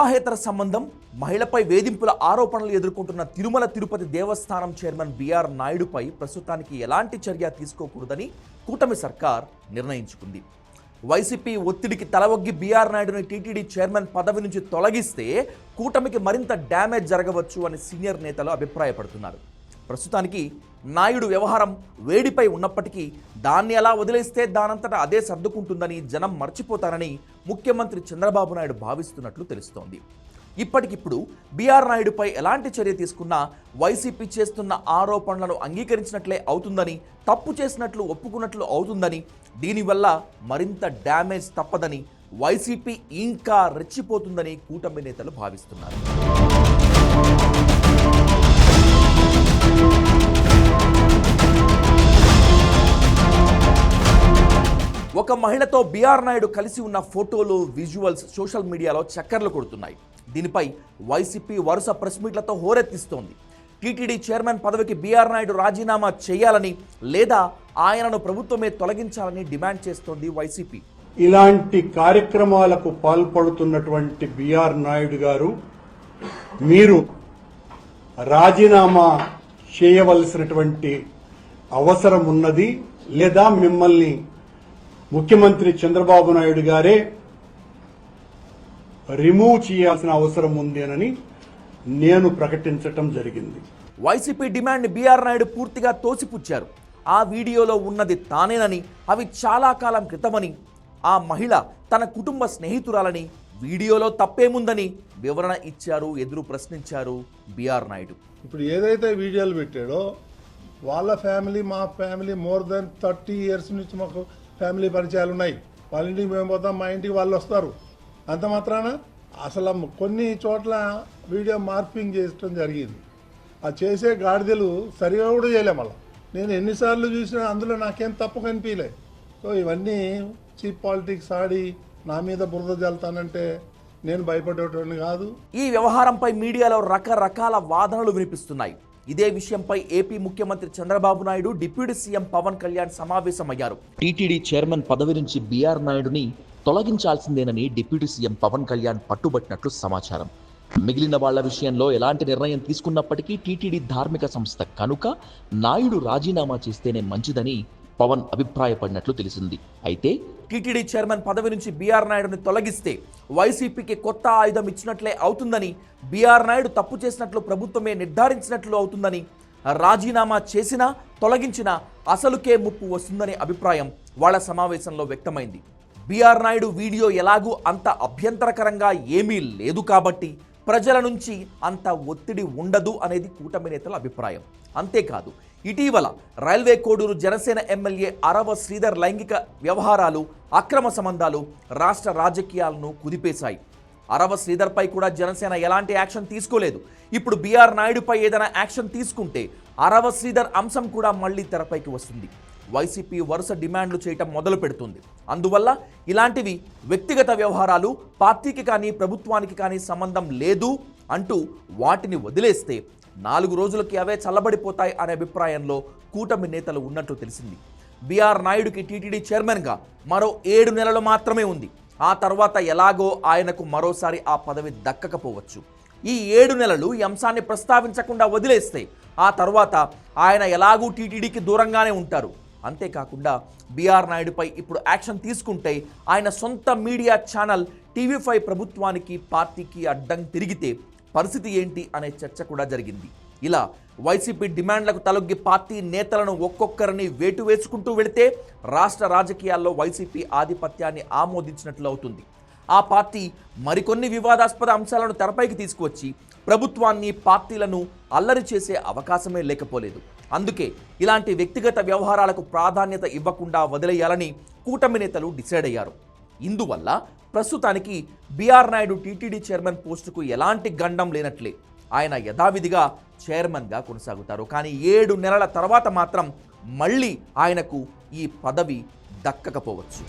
వివాహేతర సంబంధం, మహిళపై వేధింపుల ఆరోపణలు ఎదుర్కొంటున్న తిరుమల తిరుపతి దేవస్థానం చైర్మన్ బిఆర్ నాయుడుపై ప్రస్తుతానికి ఎలాంటి చర్య తీసుకోకూడదని కూటమి సర్కార్ నిర్ణయించుకుంది. వైసీపీ ఒత్తిడికి తలవొగ్గి బిఆర్ నాయుడుని టీటీడీ చైర్మన్ పదవి నుంచి తొలగిస్తే కూటమికి మరింత డ్యామేజ్ జరగవచ్చు అని సీనియర్ నేతలు అభిప్రాయపడుతున్నారు. ప్రస్తుతానికి నాయుడు వ్యవహారం వేడిపై ఉన్నప్పటికీ దాన్ని ఎలా వదిలేస్తే దానంతటా అదే సర్దుకుంటుందని జనం మర్చిపోతారని ముఖ్యమంత్రి చంద్రబాబు నాయుడు భావిస్తున్నట్లు తెలుస్తోంది. ఇప్పటికిప్పుడు బిఆర్ నాయుడుపై ఎలాంటి చర్య తీసుకున్నా వైసీపీ చేస్తున్న ఆరోపణలను అంగీకరించినట్లే అవుతుందని, తప్పు చేసినట్లు ఒప్పుకున్నట్లు అవుతుందని, దీనివల్ల మరింత డ్యామేజ్ తప్పదని, వైసీపీ ఇంకా రెచ్చిపోతుందని కూటమి నేతలు భావిస్తున్నారు. ఒక మహిళతో బిఆర్ నాయుడు కలిసి ఉన్న ఫోటోలు, విజువల్స్ సోషల్ మీడియాలో చక్కర్లు కొడుతున్నాయి. దీనిపై వైసీపీ వరుస ప్రెస్ మీట్లతో హోరెత్తిస్తోంది. టీటీడీ చైర్మన్ పదవికి బిఆర్ నాయుడు రాజీనామా చేయాలని లేదా ఆయనను ప్రభుత్వమే తొలగించాలని డిమాండ్ చేస్తోంది వైసీపీ. ఇలాంటి కార్యక్రమాలకు పాల్పడుతున్నటువంటి బిఆర్ నాయుడు గారు, మీరు రాజీనామా చేయవలసినటువంటి అవసరం ఉన్నది, లేదా మిమ్మల్ని ముఖ్యమంత్రి చంద్రబాబు నాయుడు గారే రిమూవ్ చేయాల్సిన అవసరం ఉంది అని నేను ప్రకటించటం జరిగింది. వైసీపీ డిమాండ్ని బిఆర్ నాయుడు పూర్తిగా తోసిపుచ్చారు. ఆ వీడియోలో ఉన్నది తానేనని, అవి చాలా కాలం క్రితమని, ఆ మహిళ తన కుటుంబ స్నేహితురాలని, వీడియోలో తప్పేముందని వివరణ ఇచ్చారు, ఎదురు ప్రశ్నించారు బిఆర్ నాయుడు. ఇప్పుడు ఏదైతే వీడియోలు పెట్టాడో వాళ్ళ ఫ్యామిలీ, మా ఫ్యామిలీ మోర్ దెన్ 30 years నుంచి మాకు ఫ్యామిలీ పరిచయాలు ఉన్నాయి. వాళ్ళ ఇంటికి మేము పోతాం, మా ఇంటికి వాళ్ళు వస్తారు. అంత మాత్రాన అసలు కొన్ని చోట్ల వీడియో మార్పింగ్ చేయడం జరిగింది. ఆ చేసే గాడిదలు సరిగా కూడా చేయలే. మళ్ళీ నేను ఎన్నిసార్లు చూసినా అందులో నాకేం తప్పు కనిపించలే. సో ఇవన్నీ చీప్ పాలిటిక్స్ ఆడి నా మీద బురద జల్తానంటే నేను భయపడేటోడిని కాదు. ఈ వ్యవహారంపై మీడియాలో రకరకాల వాదనలు వినిపిస్తున్నాయి. ఇదే విషయంపై ఏపీ ముఖ్యమంత్రి చంద్రబాబు నాయుడు, డిప్యూటీ సీఎం పవన్ కళ్యాణ్ సమావేశమయ్యారు. టీటీడీ చైర్మన్ పదవి నుంచి బిఆర్ నాయుడుని తొలగించాల్సిందేనని డిప్యూటీ సీఎం పవన్ కళ్యాణ్ పట్టుబట్టినట్లు సమాచారం. మిగిలిన వాళ్ల విషయంలో ఎలాంటి నిర్ణయం తీసుకున్నప్పటికీ టీటీడీ ధార్మిక సంస్థ కనుక నాయుడు రాజీనామా చేస్తేనే మంచిదని పవన్ అభిప్రాయపడినట్లు తెలిసింది. అయితే టీటీడీ చైర్మన్ పదవి నుంచి బిఆర్ నాయుడుని తొలగిస్తే వైసీపీకి కొత్త ఆయుధం ఇచ్చినట్లే అవుతుందని, బిఆర్ నాయుడు తప్పు చేసినట్లు ప్రభుత్వమే నిర్ధారించినట్లు అవుతుందని, రాజీనామా చేసినా తొలగించినా అసలుకే ముప్పు వస్తుందనే అభిప్రాయం వాళ్ళ సమావేశంలో వ్యక్తమైంది. బిఆర్ నాయుడు వీడియో ఎలాగూ అంత అభ్యంతరకరంగా ఏమీ లేదు కాబట్టి ప్రజల నుంచి అంత ఒత్తిడి ఉండదు అనేది కూటమి నేతల అభిప్రాయం. అంతేకాదు, ఇటీవల రైల్వే కోడూరు జనసేన ఎమ్మెల్యే అరవ శ్రీధర్ లైంగిక వ్యవహారాలు, అక్రమ సంబంధాలు రాష్ట్ర రాజకీయాలను కుదిపేశాయి. అరవ శ్రీధర్పై కూడా జనసేన ఎలాంటి యాక్షన్ తీసుకోలేదు. ఇప్పుడు బిఆర్ నాయుడుపై ఏదైనా యాక్షన్ తీసుకుంటే అరవ శ్రీధర్ అంశం కూడా మళ్లీ తెరపైకి వస్తుంది. వైసీపీ వరుస డిమాండ్లు చేయటం మొదలు పెడుతుంది. అందువల్ల ఇలాంటివి వ్యక్తిగత వ్యవహారాలు, పార్టీకి కానీ ప్రభుత్వానికి కానీ సంబంధం లేదు అంటూ వాటిని వదిలేస్తే 4 రోజులకి అవే చల్లబడిపోతాయి అనే అభిప్రాయంలో కూటమి నేతలు ఉన్నట్లు తెలిసింది. బిఆర్ నాయుడుకి టీటీడీ చైర్మన్గా మరో 7 నెలలు మాత్రమే ఉంది. ఆ తర్వాత ఎలాగో ఆయనకు మరోసారి ఆ పదవి దక్కకపోవచ్చు. ఈ 7 నెలలు ఈ అంశాన్ని ప్రస్తావించకుండా వదిలేస్తే ఆ తర్వాత ఆయన ఎలాగూ టీటీడీకి దూరంగానే ఉంటారు. అంతేకాకుండా బిఆర్ నాయుడుపై ఇప్పుడు యాక్షన్ తీసుకుంటే ఆయన సొంత మీడియా ఛానల్ టీవీ5 ప్రభుత్వానికి, పార్టీకి అడ్డం తిరిగితే పరిస్థితి ఏంటి అనే చర్చ కూడా జరిగింది. ఇలా వైసీపీ డిమాండ్లకు తలొగ్గి పార్టీ నేతలను ఒక్కొక్కరిని వేటు వేసుకుంటూ వెళితే రాష్ట్ర రాజకీయాల్లో వైసీపీ ఆధిపత్యాన్ని ఆమోదించినట్లు అవుతుంది. ఆ పార్టీ మరికొన్ని వివాదాస్పద అంశాలను తెరపైకి తీసుకువచ్చి ప్రభుత్వాన్ని, పార్టీలను అల్లరి చేసే అవకాశమే లేకపోలేదు. అందుకే ఇలాంటి వ్యక్తిగత వ్యవహారాలకు ప్రాధాన్యత ఇవ్వకుండా వదిలేయాలని కూటమి నేతలు డిసైడ్ అయ్యారు. ఇందువల్ల ప్రస్తుతానికి బిఆర్ నాయుడు టీటీడీ చైర్మన్ పోస్టుకు ఎలాంటి గండం లేనట్లే. ఆయన యథావిధిగా చైర్మన్గా కొనసాగుతారు. కానీ 7 నెలల తర్వాత మాత్రం మళ్ళీ ఆయనకు ఈ పదవి దక్కకపోవచ్చు.